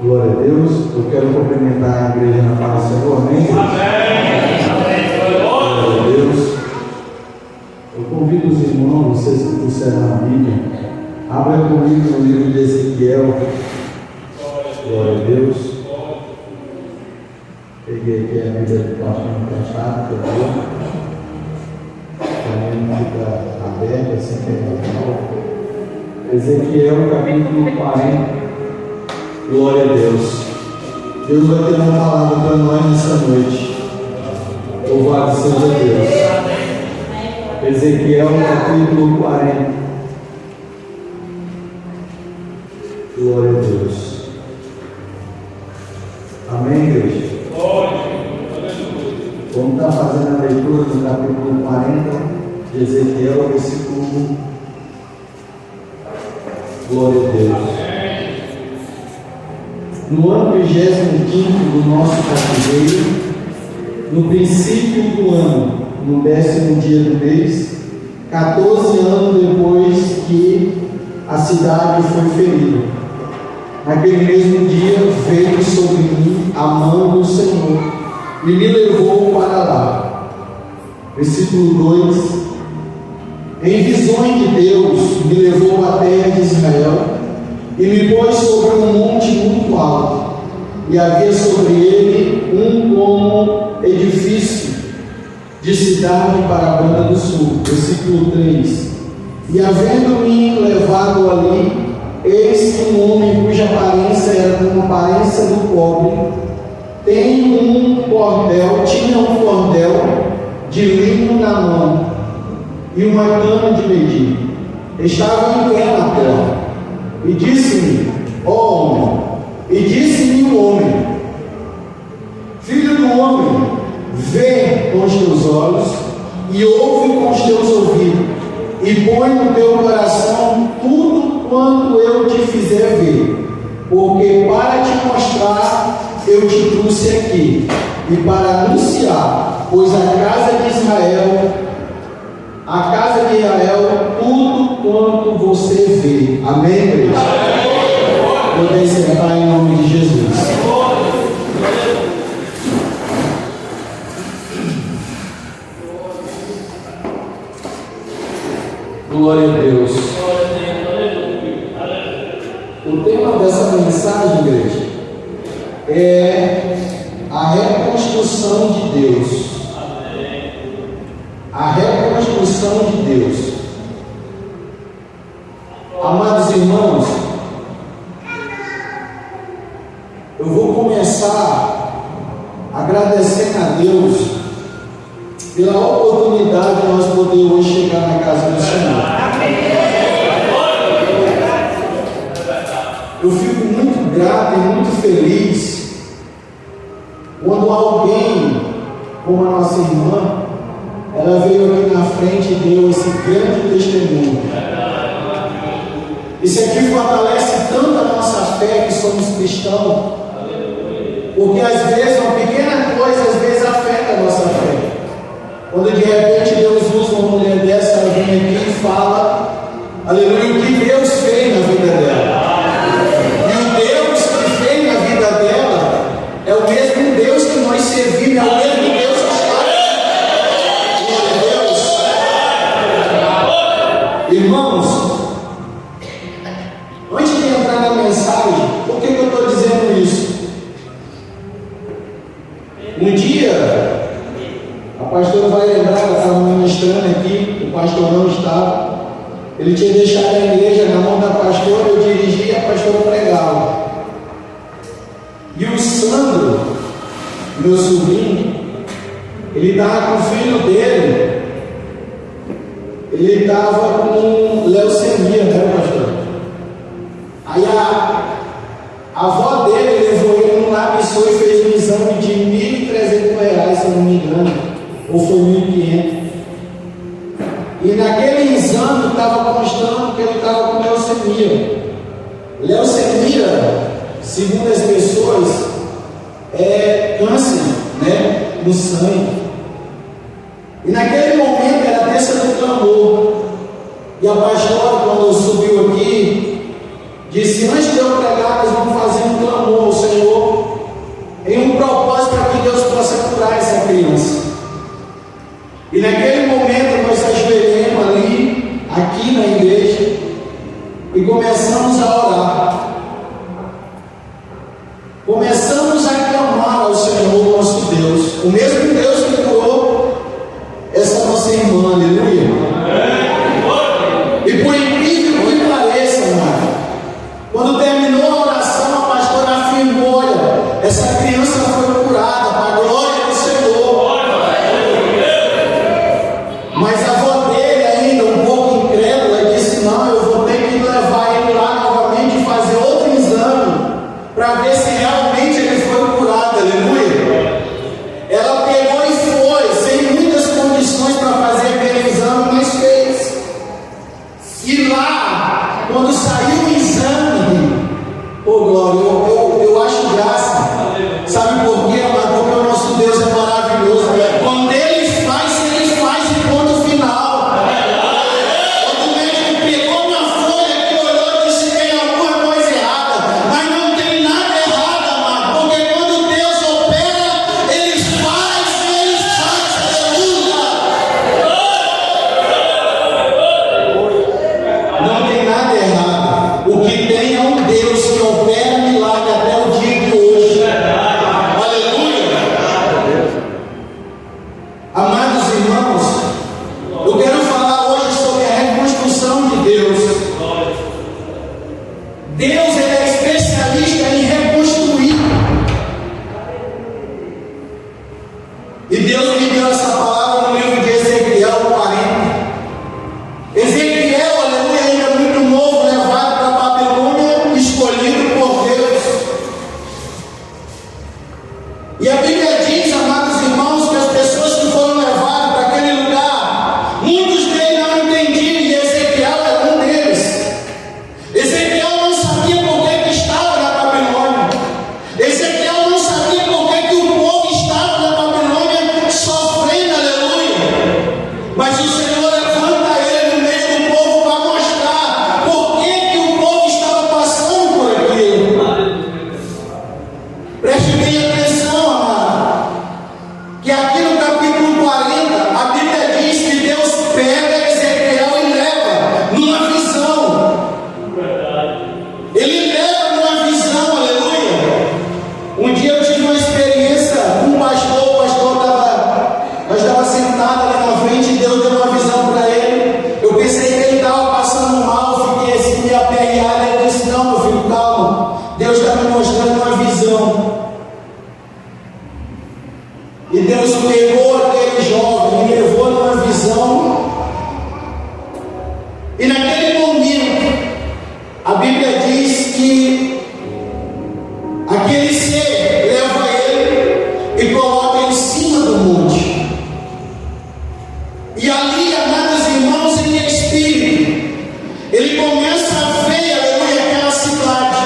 Glória a Deus. Eu quero cumprimentar a igreja na paz do Senhor. Amém? Glória a Deus. Eu convido os irmãos, vocês que trouxeram a Bíblia, abra comigo no livro de Ezequiel. Glória a Deus. Peguei aqui a Bíblia do pastor emprestado, por favor. Também não fica aberta, sem pegar. Ezequiel, capítulo 40. Glória a Deus. Deus vai ter uma palavra para nós nessa noite. Louvado seja Deus. Ezequiel, capítulo 40. Glória a Deus. Amém, igreja? Vamos estar fazendo a leitura do capítulo 40 de Ezequiel, versículo 1. Glória a Deus. No ano 25º do nosso cativeiro, no princípio do ano, no 10º dia do mês, 14 anos depois que a cidade foi ferida, naquele mesmo dia veio sobre mim a mão do Senhor e me levou para lá. Versículo 2: em visões de Deus me levou à terra de Israel e me pôs sobre um monte muito alto, e havia sobre ele como edifício de cidade para a banda do sul. Versículo 3: e havendo-me levado ali, eis que um homem cuja aparência era como a aparência do cobre, tinha um cordel de linho na mão e uma cana de medir. Estava em pé na porta. E disse-me, ó homem, e disse-me o homem: filho do homem, vê com os teus olhos e ouve com os teus ouvidos, e põe no teu coração tudo quanto eu te fizer ver, porque para te mostrar eu te trouxe aqui, e para anunciar, pois a casa de Israel, tudo quanto você vê. Amém, igreja? Vou encerrar em nome de Jesus. Glória a Deus. O tema dessa mensagem, igreja, é a reconstrução de Deus. A reconstrução de Deus. Amados irmãos, eu vou começar agradecendo a Deus pela oportunidade de nós poder hoje chegar na casa do Senhor. Eu fico muito grato e muito feliz quando alguém, como a nossa irmã, ela veio aqui na frente e deu esse grande testemunho. Isso aqui fortalece tanto a nossa fé que somos cristãos, porque às vezes uma pequena coisa às vezes afeta a nossa fé. Quando de repente Deus usa uma mulher dessa, ela vem aqui e fala, aleluia, o que Deus fez na vida dela. E o Deus que fez na vida dela é o mesmo Deus que nós servimos, é o mesmo Deus que está. Irmãos, antes de entrar na mensagem, por que eu estou dizendo isso? Um dia, a pastora vai lembrar, ela estava ministrando aqui, o pastor não estava, ele tinha deixado a igreja na mão da pastora, eu dirigia, a pastora pregava. E o Sandro, meu sobrinho, ele estava com o filho dele, ele estava com leucemia, né, pastor? Aí a avó dele levou ele no Labissou e fez um exame de R$1.300, se eu não me engano, ou foi 1.500. E naquele exame estava constando que ele estava com leucemia. Leucemia, segundo as pessoas, é câncer, né, no sangue. E naquele momento era a terça do clamor. E E a pastora, quando subiu aqui, disse: antes de eu pregar, nós vamos fazer um clamor ao Senhor, em um propósito para que Deus possa curar essa criança. E naquele momento nós ajoelhamos ali, aqui na igreja, e começamos a orar. Começamos a clamar ao Senhor nosso Deus, o mesmo Deus que curou essa nossa irmã, aleluia. E por incrível que pareça, amado, quando terminou a oração, a pastora afirmou: olha, essa criança foi curada, para a glória do Senhor. Mas a avó dele, ainda um pouco incrédula, disse: não, eu vou ter que levar ele lá novamente e fazer outro exame, para ver se realmente ele foi curado, aleluia. Ela pegou e foi, sem muitas condições para fazer aquele exame, mas fez. E lá, quando saiu o exame, oh glória, eu acho graça. Sabe por quê, amado? Porque o nosso Deus é maravilhoso. Quando Ele faz de ponto final. Quando o médico pegou uma folha que olhou e disse: tem alguma coisa errada, mas não tem nada errado, amado. Porque quando Deus opera, Ele faz, aleluia. Não tem nada errado. O que tem é um Deus que opera milagre até o dia de hoje. Aleluia. Amados irmãos, eu quero falar hoje sobre a reconstrução de Deus. Deus, ele é especialista em reconstruir. E Deus me deu essa palavra no livro de Ezequiel 40. Ezequiel, aleluia, ainda muito novo, levado para a Babilônia, escolhido por Deus. E a Bíblia diz, amados irmãos, que as pessoas que foram levadas para aquele lugar, muitos deles não entendiam, e Ezequiel era um deles. Ezequiel não sabia por que estava na Babilônia. Ezequiel não sabia por que o povo estava na Babilônia sofrendo, aleluia. Mas o Senhor levanta ele no meio do povo para mostrar por que o povo estava passando por aquilo. Preste bem atenção, amado, que aqui no capítulo 40, a Bíblia diz que Deus pega Ezequiel e leva numa visão. Ele leva numa visão, aleluia. Um dia eu tive uma experiência com um pastor, o pastor estava sentado ali na frente e Deus deu uma visão para ele. Eu pensei que ele estava passando mal, fiquei assim meio aperreado. Ele disse: não, meu filho, calma, Deus está me mostrando uma visão. E Deus pegou aquele jovem e levou numa visão. E naquele momento, a Bíblia diz que aquele ser leva ele e coloca em cima do monte. E ali, amados irmãos, em espírito, ele começa a ver, aleluia, aquela cidade.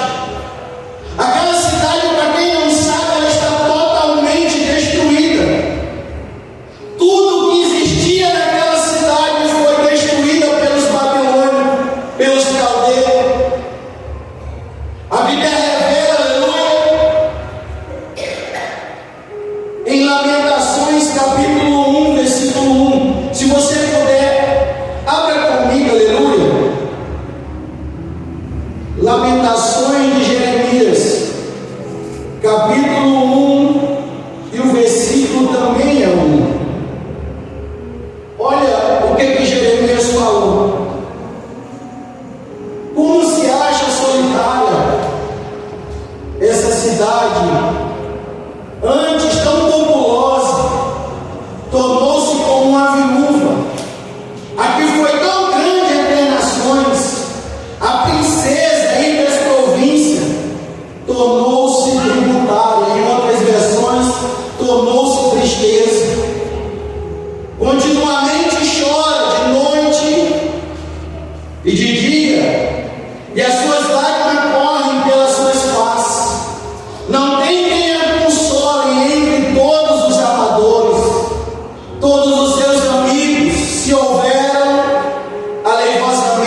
Aquela cidade, para quem não sabe, ela está totalmente destruída. Tudo que existia naquela cidade foi destruída pelos babilônios, pelos caldeus. A Bíblia revela, aleluia, em Lamentações capítulo 1, versículo 1. Se você puder, abra comigo, aleluia. Lamentações de Jeremias, capítulo 1, e o versículo também é 1. Olha o que Jeremias falou. Como se acha solitária essa cidade, antes tão populosa, tornou-se como uma viúva. Aqui foi tão grande entre as nações, a princesa entre as províncias tornou-se tributária. Em outras versões, tornou-se tristeza. Continuamente chora de noite e de dia, e as suas lágrimas correm pelas suas faces. Não tem quem a console entre todos os amadores. Todos os seus amigos se houveram aleivosamente.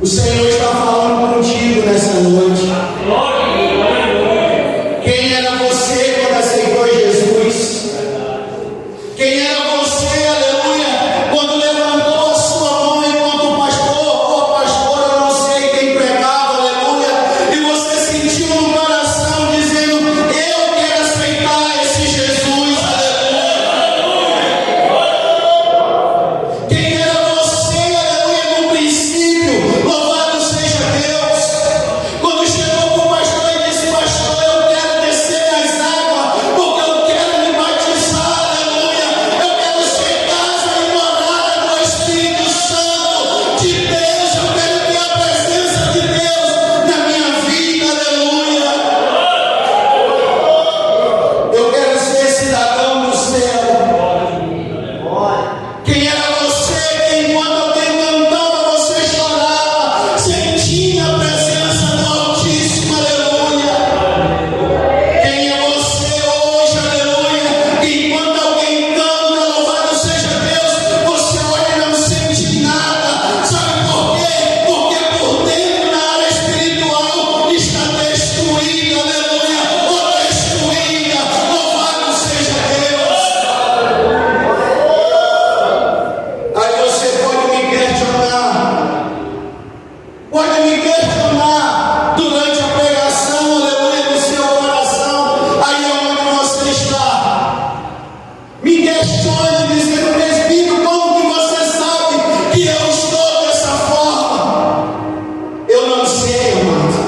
O Senhor está falando contigo nessa noite. Quem era você quando aceitou Jesus? Quem era você, aleluia, quando levantou a sua mão enquanto pastor ou pastora, eu não sei quem pregava, aleluia, e você sentiu no coração dizendo: eu quero aceitar esse Jesus, aleluia. Quem era você, aleluia, no princípio, louvado seja Deus, quando chegou para o pastor e disse: pastor, eu quero descer nas águas, porque eu quero me batizar, aleluia, eu quero ser casa e morada do Espírito Santo de Deus, eu quero ter a presença de Deus na minha vida, aleluia, eu quero ser cidadão do céu. Quem era você que enquanto alguém cantava você chorava, sentia a presença do Altíssimo, aleluia? Quem é você hoje, aleluia? Que enquanto alguém canta, louvado seja Deus, você olha e não sente nada. Sabe por quê? Porque por dentro, na área espiritual, está destruída, aleluia, ou destruída, louvado seja Deus. Aí você pode me questionar durante a pregação, aleluia, no seu coração, aí onde você está. Me questione dizendo: presbítero, como que você sabe que eu estou dessa forma? Eu não sei, amado.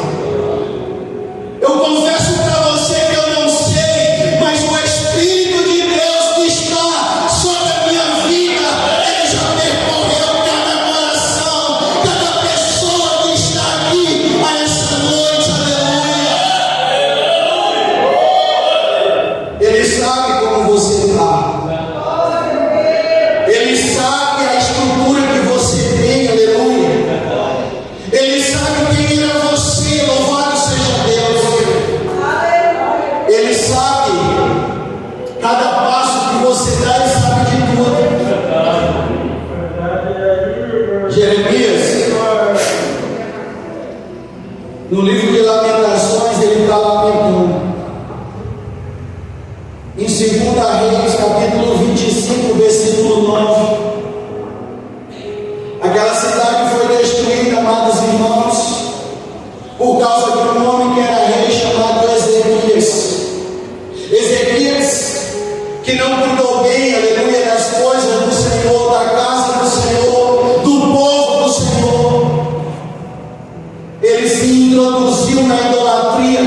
Eu confesso para você que eu não sei, mas o Espírito de Deus que está sobre a minha vida, ele já percorreu cada coração, cada pessoa que está aqui a essa noite, aleluia. Ele sabe como você está. Ele sabe a estrutura que você tem, aleluia. Ele sabe quem era você, louvado seja Deus. Ele sabe cada passo que você dá, ele sabe de tudo. Jeremias, no livro de Lamentações, ele está lamentando. Em 2 Reis, capítulo 25, versículo 9. Aquela cidade foi destruída, amados irmãos, por causa de um homem que era rei chamado Ezequias. Ezequias, que não cuidou bem, aleluia, das coisas do Senhor, da casa do Senhor, do povo do Senhor. Ele se introduziu na idolatria.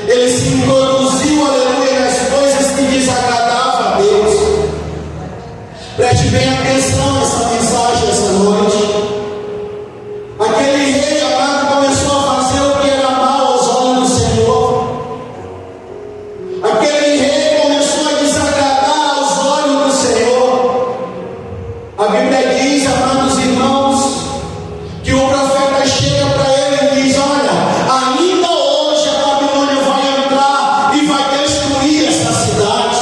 Ele se introduziu, aleluia, nas coisas que desagradavam a Deus. Preste bem atenção nessa mensagem essa noite. Aquele rei amado começou a fazer o que era mal aos olhos do Senhor. Aquele rei começou a desagradar aos olhos do Senhor. A Bíblia diz, amados irmãos, que o profeta chega para ele e diz: olha, ainda hoje a Babilônia vai entrar e vai destruir essa cidade.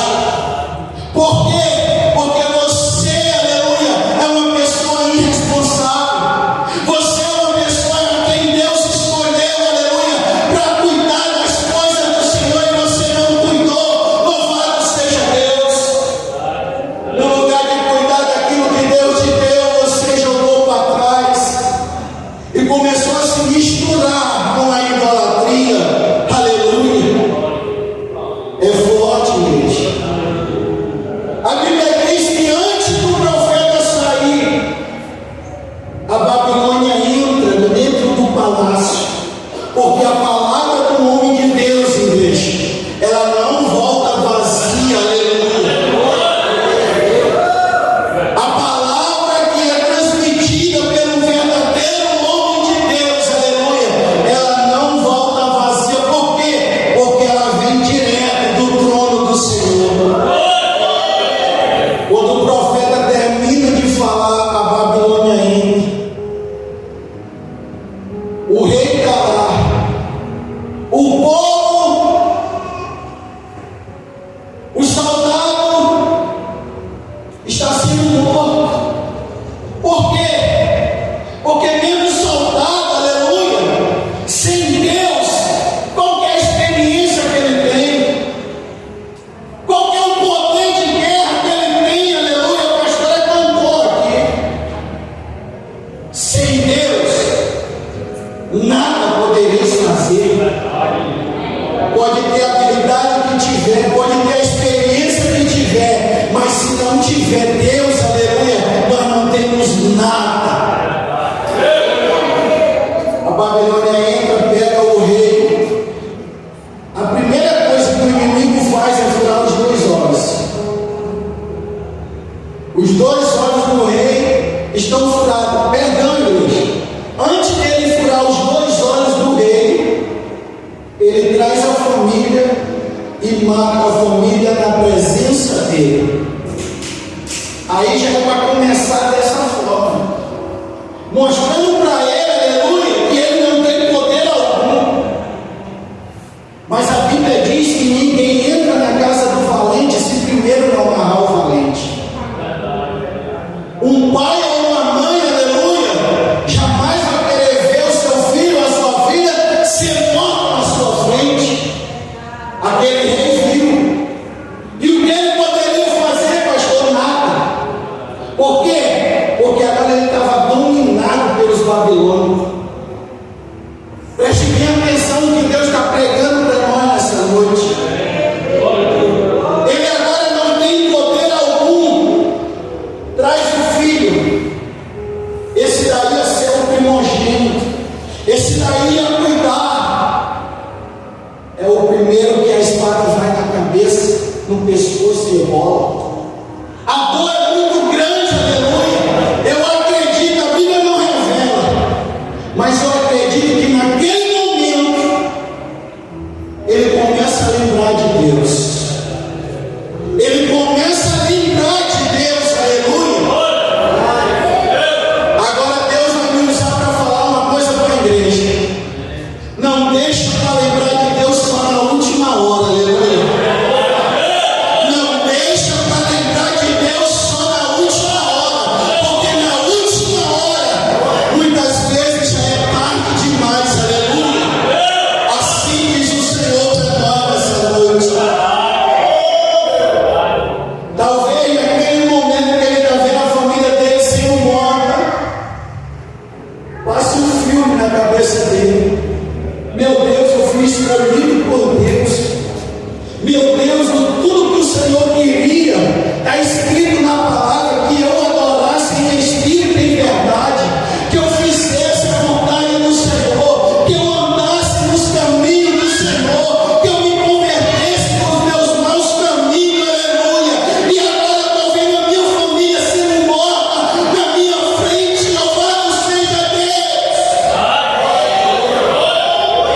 Por quê? Porque você, aleluia, é uma pessoa irresponsável. Você é uma pessoa a quem Deus escolheu, aleluia, para cuidar das coisas do Senhor, e você não cuidou. Louvado seja Deus. No lugar de cuidar daquilo que Deus te deu, você jogou para trás e começou a se misturar com a idolatria. Aleluia. É forte, gente. A Bíblia diz que antes do profeta sair, a Babilônia entra dentro do palácio, porque a palavra do homem de Deus, igreja, ela não volta vazia, aleluia. A palavra que é transmitida pelo verdadeiro homem de Deus, aleluia, ela não volta vazia. Por quê? Porque ela vem direto do trono do Senhor. Quando o profeta termina de falar, a Babilônia entra. O rei está lá. O povo, o soldado está sendo morto. Por quê? Porque mesmo o soldado nada podereis fazer. Pode ter a habilidade que tiver, pode ter a experiência que tiver, mas se não tiver Deus, aleluia, nós não temos nada. A Babilônia entra, pega o rei. A primeira coisa que o inimigo faz é furar os dois olhos. Os dois olhos do rei estão furados. Perdão, igreja. Antes dele furar os dois olhos do rei, ele traz a família e mata a família na presença dele. Aí já é para começar dessa forma, mostrando para ele, aleluia, que ele não tem poder algum. Mas a Bíblia diz que ninguém entra na casa do valente se primeiro não amarrar o valente. Um pai ou uma mãe, aleluia, jamais vai querer ver o seu filho ou a sua filha ser morto na sua frente. Aquele rei viu. E o que ele poderia fazer, pastor? Nada. Por quê? Porque agora ele estava dominado pelos babilônicos. Preste bem atenção no que Deus está pregando para nós nessa noite. Ele agora não tem poder algum. Traz o filho. Esse daí ia ser o primogênito. Esse daí ia cuidar. É o primeiro que a espada vai na cabeça, no pescoço e rola. A dor é muito grande, aleluia. Eu acredito, a Bíblia não revela, mas eu acredito que naquele momento ele começa a lembrar de Deus. Ele começa a lembrar de Deus, aleluia. Agora Deus vai me usar para falar uma coisa para a igreja. Não deixa para lembrar de Deus só na última hora, aleluia. Não deixa para lembrar de Deus só na última hora, porque na última hora, muitas vezes já é tarde demais, aleluia. Assim diz o Senhor para nós essa noite. Talvez naquele momento que ele está vendo a família dele sendo morta, passe um filme na cabeça dele. Meu Deus, eu fui escolhido por Deus. Meu Deus, tudo que o Senhor queria, está escrito na palavra, que eu adorasse em espírito e em verdade, que eu fizesse a vontade do Senhor, que eu andasse nos caminhos do Senhor, que eu me convertesse dos meus maus caminhos, aleluia. E agora estou vendo a minha família sendo morta na minha frente. Louvado seja Deus.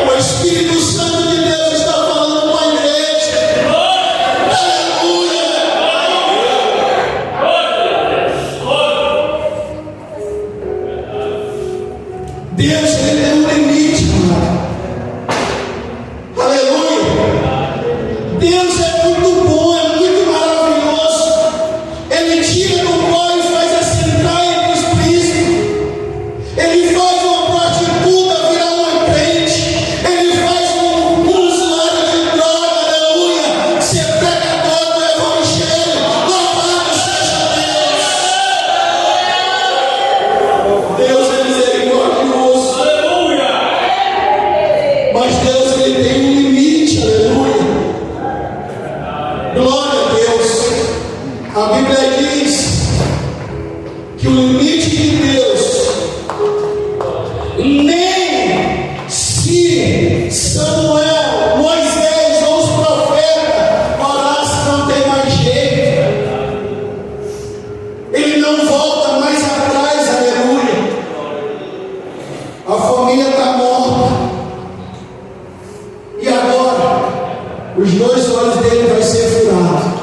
O Espírito Santo de Deus está falando com a igreja. Aleluia. Deus, ele tem um limite, mano. Aleluia. Deus é muito bom, é muito maravilhoso. Ele tira do pó e faz assentar entre os príncipes. Ele faz uma prostituta virar uma crente. Ele faz um usuário de droga, aleluia, ser pregador do evangelho. Louvado seja Deus. Deus é misericordioso. Aleluia. Mas Deus, ele tem um limite, aleluia. Glória a Deus. A Bíblia diz que o limite de Deus, nem se Samuel, Moisés ou os profetas orassem, não tem mais jeito. Ele não volta mais atrás, aleluia. A família está morta. E agora, os dois olhos dele vai ser furados.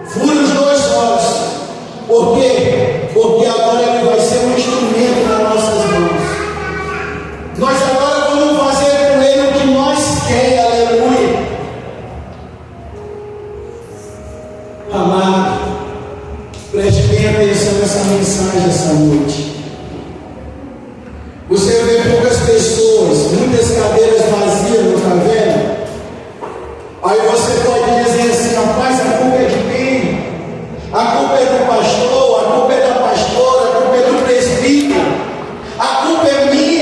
Fura os dois olhos. Por quê? Porque agora ele vai ser um instrumento nas nossas mãos. Nós agora vamos fazer com ele o que nós queremos, aleluia. Amado, preste bem atenção nessa mensagem essa noite. Você vê poucas pessoas, muitas cadeiras vazias, não está vendo? Aí você pode dizer assim: rapaz, a culpa é de quem? A culpa é do pastor, a culpa é da pastora, a culpa é do presbítero, a culpa é minha.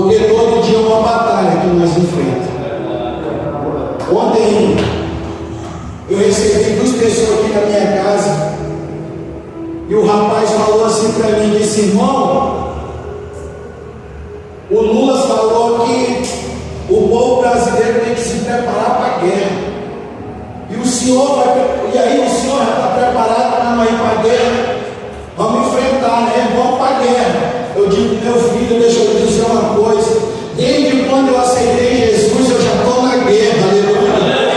porque todo dia é uma batalha que nós enfrentamos. Ontem eu recebi 2 pessoas aqui na minha casa e o rapaz falou assim para mim, disse: irmão, o Lula falou que o povo brasileiro tem que se preparar para a guerra. E o senhor já está preparado para não ir para a guerra? Vamos enfrentar, né? Vamos para a guerra. Eu digo: meu filho, deixa eu dizer uma coisa. Desde quando eu aceitei Jesus, eu já estou na guerra, aleluia.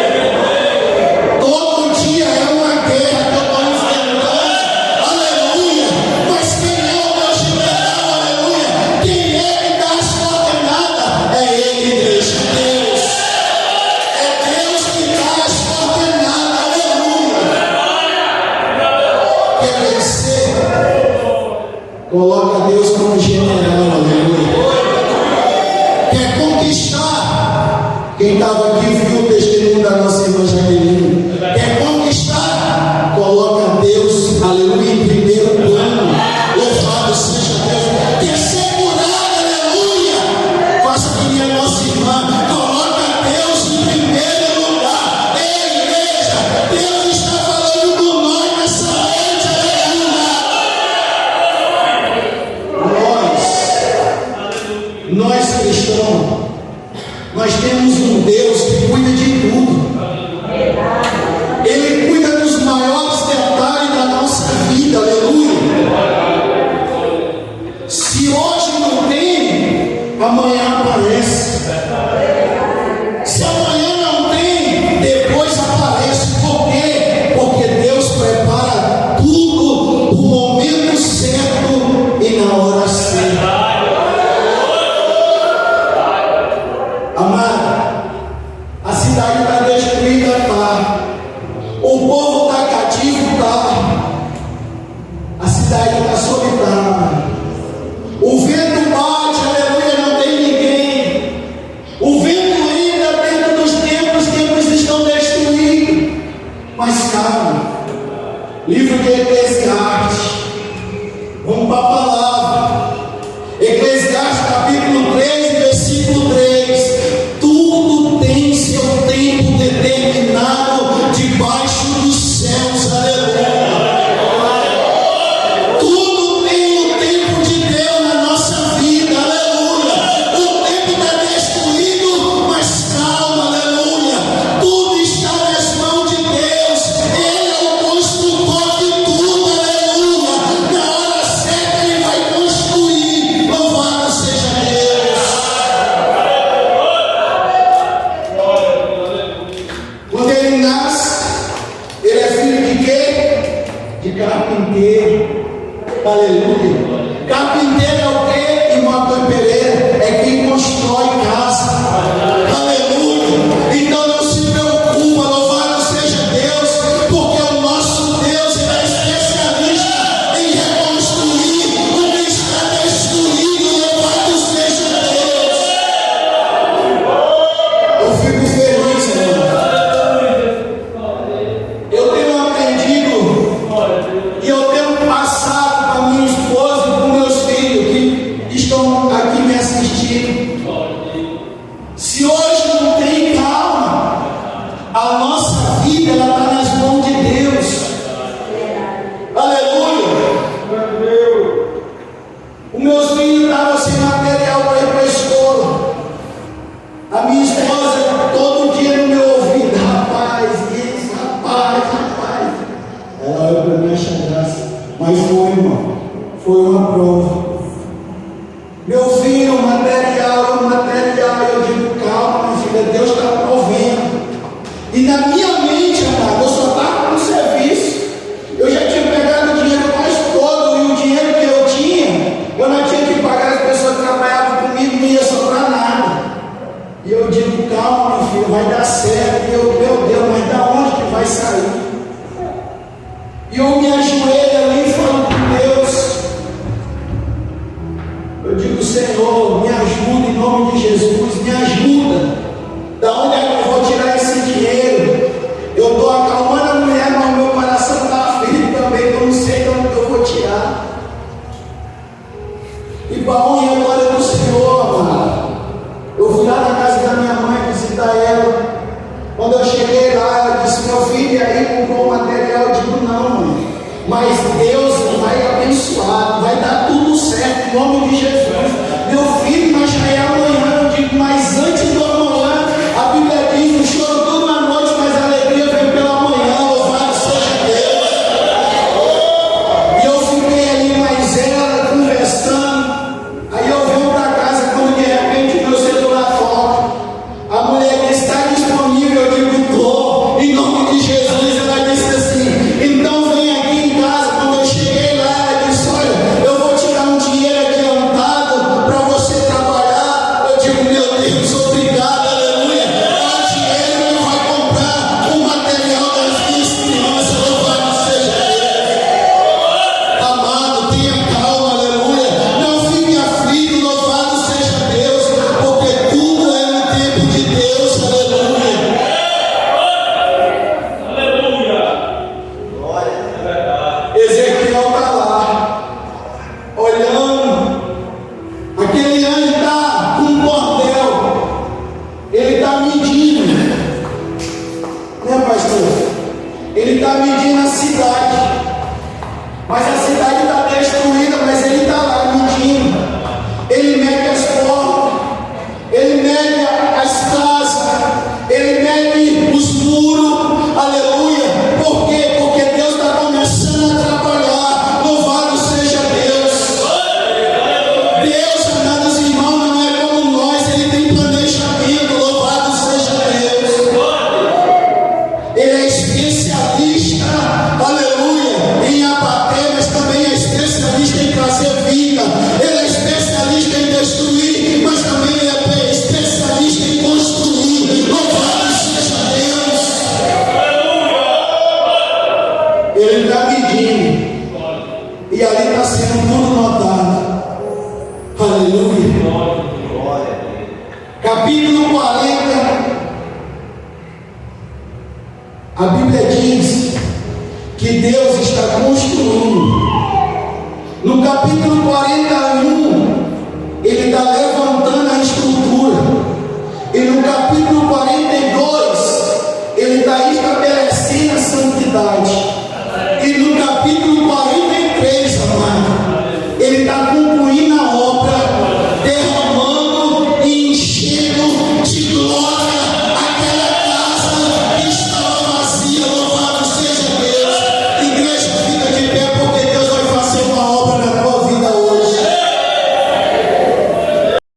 Todo dia é uma guerra que eu estou enfrentando, aleluia. Mas quem é o meu general, aleluia? Quem é que dá as coordenadas? É Ele, igreja, Deus. É Deus que dá as coordenadas, aleluia. Quer vencer? Coloca Deus como general, aleluia. Quer conquistar? Quem estava aqui viu o testemunho da nossa irmã Jaqueline. Quer conquistar? Coloca Deus, aleluia, em primeiro plano. Louvado seja Deus. Quer ser curado, aleluia. Faça que nem a nossa irmã. Coloca Deus em primeiro lugar. Ei, igreja, Deus está falando com nós nessa noite, aleluia. Nós cristãos, nós temos um Deus que cuida de tudo. Ele cuida dos maiores detalhes da nossa vida, aleluia. Se hoje não tem, amanhã aparece. Se amanhã não tem, depois aparece. Por quê? Porque Deus prepara tudo no momento certo e na hora certa. Amado, a cidade está destruída, tá? O povo está cativo, tá? A cidade está solitária. O vento bate, aleluia, não tem ninguém. O vento entra dentro dos templos, os templos estão destruídos. Mas calma, livro de Eclesiastes, vamos para a palavra. Eclesiastes capítulo 3, versículo 3. Tudo tem seu tempo determinado debaixo dos céus, aleluia. Tudo tem o tempo de Deus na nossa vida, aleluia. O tempo está destruído, mas calma, aleluia. Tudo está nas mãos de Deus. Ele é o construtor de tudo, aleluia. Na hora certa Ele vai construir. Louvado seja Deus. Quando ele nasce, ele é filho de quê? De carpinteiro. Aleluia. Carpinteiro é o quê? Irmão Antônio Pereira, é quem constrói casa. Aleluia. Então não se preocupa, louvado seja Deus, porque o nosso Deus é especialista em reconstruir o que está destruído. Louvado seja Deus. Eu fico feliz, irmão. Eu tenho aprendido e eu tenho passado para minha esposa e para meus filhos que estão aqui me assistindo. Se hoje não tem calma, a nossa vida ela está nas mãos de Deus. Aleluia. Os meus filhos estavam sem material para ir para a escola. A minha esposa todo dia no meu ouvido: rapaz, isso, rapaz. Ela olha para mim achando graça. Mas foi, irmão, foi uma prova. Meu filho, material. Eu digo: calma, minha filha, Deus está provendo. E na minha mente, amado, eu só estava no serviço. Eu já tinha pegado o dinheiro quase todo. E o dinheiro que eu tinha, eu não tinha que pagar as pessoas que trabalhavam comigo, não ia sobrar nada. E eu digo: calma, meu filho, vai dar certo. E eu: meu Deus, mas da onde que vai sair? E eu me ajoelho ali e falo com Deus. Eu digo: Senhor, me ajuda em nome de Jesus, me ajuda. Da onde é que eu vou tirar esse dinheiro? Eu estou acalmando a mulher, mas o meu coração está aflito também, eu não sei de onde eu vou tirar. E para a honra e a glória do Senhor, amado, mas Deus vai abençoar, vai dar tudo certo, em nome de Jesus. Meu filho, mas já é amanhã, eu digo, mas antes do amanhã, a Bíblia diz, o choro dura uma noite, mas a alegria vem pela manhã, louvado seja Deus. E eu fiquei ali, mais ela, conversando, aí eu venho para casa, quando de repente meu celular toca, a mulher disse, está disponível, eu digo, estou, em nome de Jesus. Ela disse assim, então vem aqui em casa. Quando eu cheguei lá, ela disse, olha, eu vou te dar um dinheiro adiantado para você trabalhar. Eu digo, meu Deus, obrigado, aleluia. É o dinheiro que vai comprar o material das minhas crianças, louvado seja Deus. Amado, tenha calma, aleluia. Não fique aflito, louvado seja Deus, porque tudo é no tempo de Deus, aleluia. Ezequiel está lá, olhando. Aquele anjo está com um cordel, ele está medindo, né, pastor? Ele está medindo a cidade, mas a cidade está destruída, mas ele está lá medindo. Ele mede as portas, ele mede as casas, ele mede os muros, aleluia. Por quê? Porque Deus está começando a trabalhar, louvado seja Deus. Deus, amados irmãos, não é como nós, ele tem planejamento, louvado seja Deus. Ele é especialista, aleluia, em abater, mas também é especialista em trazer vida. Ele é especialista em destruir, mas também é especialista em construir, louvado seja Deus. Ele está medindo, e ali está sendo tudo notado, aleluia. Capítulo 40, a Bíblia diz que Deus está construindo. No capítulo 41,